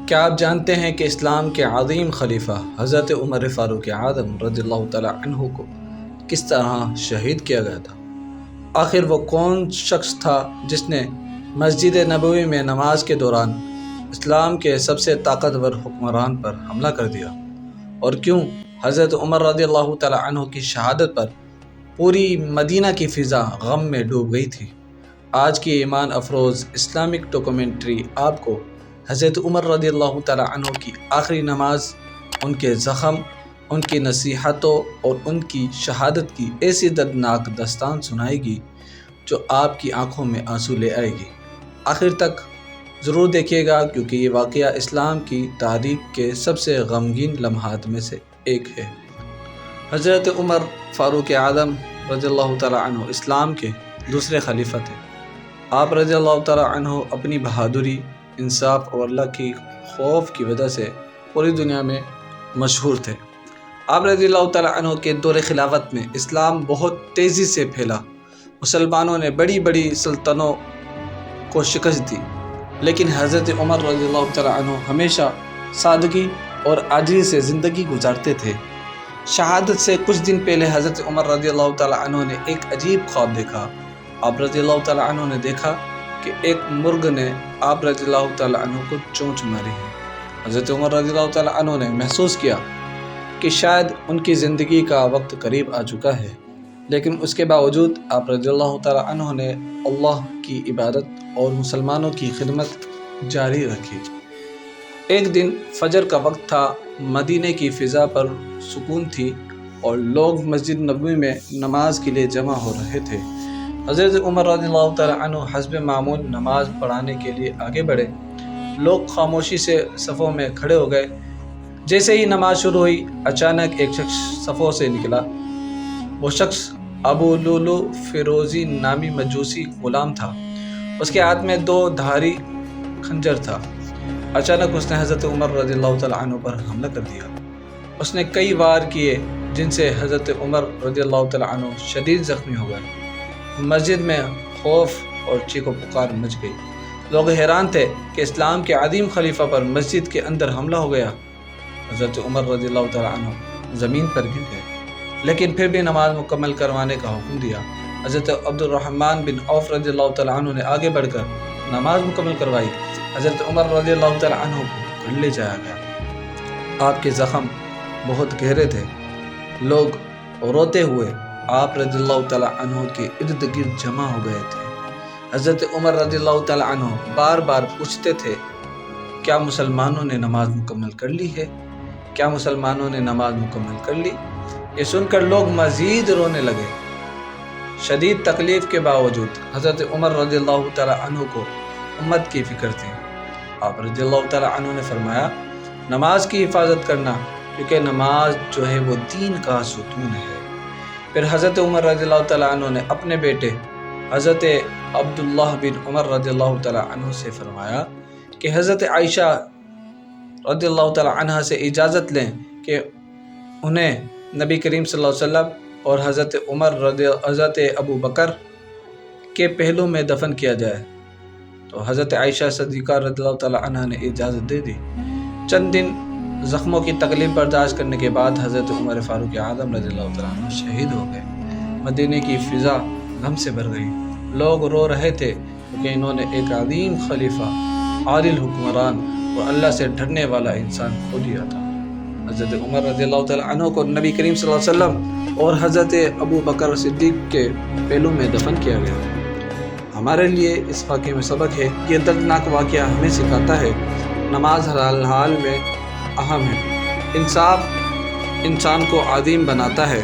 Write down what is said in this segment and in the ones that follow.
کیا آپ جانتے ہیں کہ اسلام کے عظیم خلیفہ حضرت عمر فاروق اعظم رضی اللہ تعالی عنہ کو کس طرح شہید کیا گیا تھا؟ آخر وہ کون شخص تھا جس نے مسجد نبوی میں نماز کے دوران اسلام کے سب سے طاقتور حکمران پر حملہ کر دیا؟ اور کیوں حضرت عمر رضی اللہ تعالی عنہ کی شہادت پر پوری مدینہ کی فضا غم میں ڈوب گئی تھی؟ آج کی ایمان افروز اسلامک ڈاکومنٹری آپ کو حضرت عمر رضی اللہ تعالی عنہ کی آخری نماز، ان کے زخم، ان کی نصیحتوں اور ان کی شہادت کی ایسی دردناک داستان سنائے گی جو آپ کی آنکھوں میں آنسو لے آئے گی۔ آخر تک ضرور دیکھیے گا کیونکہ یہ واقعہ اسلام کی تاریخ کے سب سے غمگین لمحات میں سے ایک ہے۔ حضرت عمر فاروق اعظم رضی اللہ تعالی عنہ اسلام کے دوسرے خلیفہ تھے۔ آپ رضی اللہ تعالی عنہ اپنی بہادری، انصاف اور اللہ کی خوف کی وجہ سے پوری دنیا میں مشہور تھے۔ آپ رضی اللہ تعالی عنہ کے دور خلافت میں اسلام بہت تیزی سے پھیلا، مسلمانوں نے بڑی بڑی سلطنتوں کو شکست دی، لیکن حضرت عمر رضی اللہ تعالی عنہ ہمیشہ سادگی اور عاجزی سے زندگی گزارتے تھے۔ شہادت سے کچھ دن پہلے حضرت عمر رضی اللہ تعالی عنہ نے ایک عجیب خواب دیکھا۔ آپ رضی اللہ تعالی عنہ نے دیکھا کہ ایک مرغ نے آپ رضی اللہ تعالی عنہ کو چونچ ماری ہے۔ حضرت عمر رضی اللہ تعالی عنہ نے محسوس کیا کہ شاید ان کی زندگی کا وقت قریب آ چکا ہے، لیکن اس کے باوجود آپ رضی اللہ تعالی عنہ نے اللہ کی عبادت اور مسلمانوں کی خدمت جاری رکھی۔ ایک دن فجر کا وقت تھا، مدینے کی فضا پر سکون تھی اور لوگ مسجد نبوی میں نماز کے لیے جمع ہو رہے تھے۔ حضرت عمر رضی اللہ تعالی عنہ حسب معمول نماز پڑھانے کے لیے آگے بڑھے۔ لوگ خاموشی سے صفوں میں کھڑے ہو گئے۔ جیسے ہی نماز شروع ہوئی، اچانک ایک شخص صفوں سے نکلا۔ وہ شخص ابو لولو فیروزی نامی مجوسی غلام تھا۔ اس کے ہاتھ میں 2 دھاری خنجر تھا۔ اچانک اس نے حضرت عمر رضی اللہ تعالی عنہ پر حملہ کر دیا۔ اس نے کئی وار کیے جن سے حضرت عمر رضی اللہ تعالی عنہ شدید زخمی ہو گئے۔ مسجد میں خوف اور چیخ و پکار مچ گئی۔ لوگ حیران تھے کہ اسلام کے عظیم خلیفہ پر مسجد کے اندر حملہ ہو گیا۔ حضرت عمر رضی اللہ تعالی عنہ زمین پر گر گئے، لیکن پھر بھی نماز مکمل کروانے کا حکم دیا۔ حضرت عبد الرحمن بن عوف رضی اللہ تعالی عنہ نے آگے بڑھ کر نماز مکمل کروائی۔ حضرت عمر رضی اللہ تعالی عنہ کو گھر لے جایا گیا۔ آپ کے زخم بہت گہرے تھے۔ لوگ روتے ہوئے آپ رضی اللہ تعالی عنہ کے ارد گرد جمع ہو گئے تھے۔ حضرت عمر رضی اللہ تعالی عنہ بار بار پوچھتے تھے، کیا مسلمانوں نے نماز مکمل کر لی ہے؟ کیا مسلمانوں نے نماز مکمل کر لی؟ یہ سن کر لوگ مزید رونے لگے۔ شدید تکلیف کے باوجود حضرت عمر رضی اللہ تعالی عنہ کو امت کی فکر تھی۔ آپ رضی اللہ تعالی عنہ نے فرمایا، نماز کی حفاظت کرنا، کیونکہ نماز جو ہے وہ دین کا ستون ہے۔ پھر حضرت عمر رضی اللہ تعالیٰ عنہ نے اپنے بیٹے حضرت عبداللہ بن عمر رضی اللہ تعالیٰ عنہ سے فرمایا کہ حضرت عائشہ رضی اللہ تعالیٰ عنہ سے اجازت لیں کہ انہیں نبی کریم صلی اللہ علیہ وسلم اور حضرت ابو بکر کے پہلو میں دفن کیا جائے۔ تو حضرت عائشہ صدیقہ رضی اللہ تعالیٰ عنہ نے اجازت دے دی۔ چند دن زخموں کی تکلیف برداشت کرنے کے بعد حضرت عمر فاروق اعظم رضی اللہ تعالیٰ عنہ شہید ہو گئے۔ مدینے کی فضا غم سے بھر گئی۔ لوگ رو رہے تھے کیونکہ انہوں نے ایک عظیم خلیفہ، عادل حکمران اور اللہ سے ڈرنے والا انسان کھو دیا تھا۔ حضرت عمر رضی اللہ تعالیٰ عنہ کو نبی کریم صلی اللہ علیہ وسلم اور حضرت ابو بکر صدیق کے پہلو میں دفن کیا گیا۔ ہمارے لیے اس واقعے میں سبق ہے۔ یہ دردناک واقعہ ہمیں سکھاتا ہے نماز ہر حال میں اہم ہے۔ انصاف انسان کو عظیم بناتا ہے۔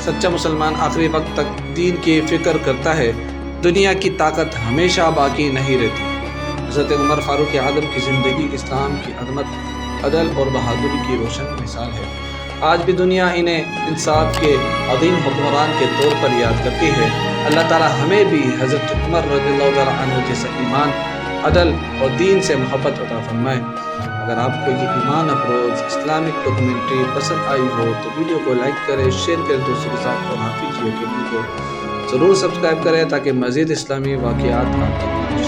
سچا مسلمان آخری وقت تک دین کی فکر کرتا ہے۔ دنیا کی طاقت ہمیشہ باقی نہیں رہتی۔ حضرت عمر فاروق اعظم کی زندگی اسلام کی عظمت، عدل اور بہادری کی روشن مثال ہے۔ آج بھی دنیا انہیں انصاف کے عظیم حکمران کے طور پر یاد کرتی ہے۔ اللہ تعالی ہمیں بھی حضرت عمر رضی اللہ تعالی عنہ جیسا ایمان، عدل اور دین سے محبت عطا فرمائے۔ اگر آپ کو یہ ایمان افروز اسلامک ڈاکومنٹری پسند آئی ہو تو ویڈیو کو لائک کریں، شیئر کریں، دوستوں کے ساتھ اور حافظ جی کے کو ضرور سبسکرائب کریں تاکہ مزید اسلامی واقعات آپ تک پہنچ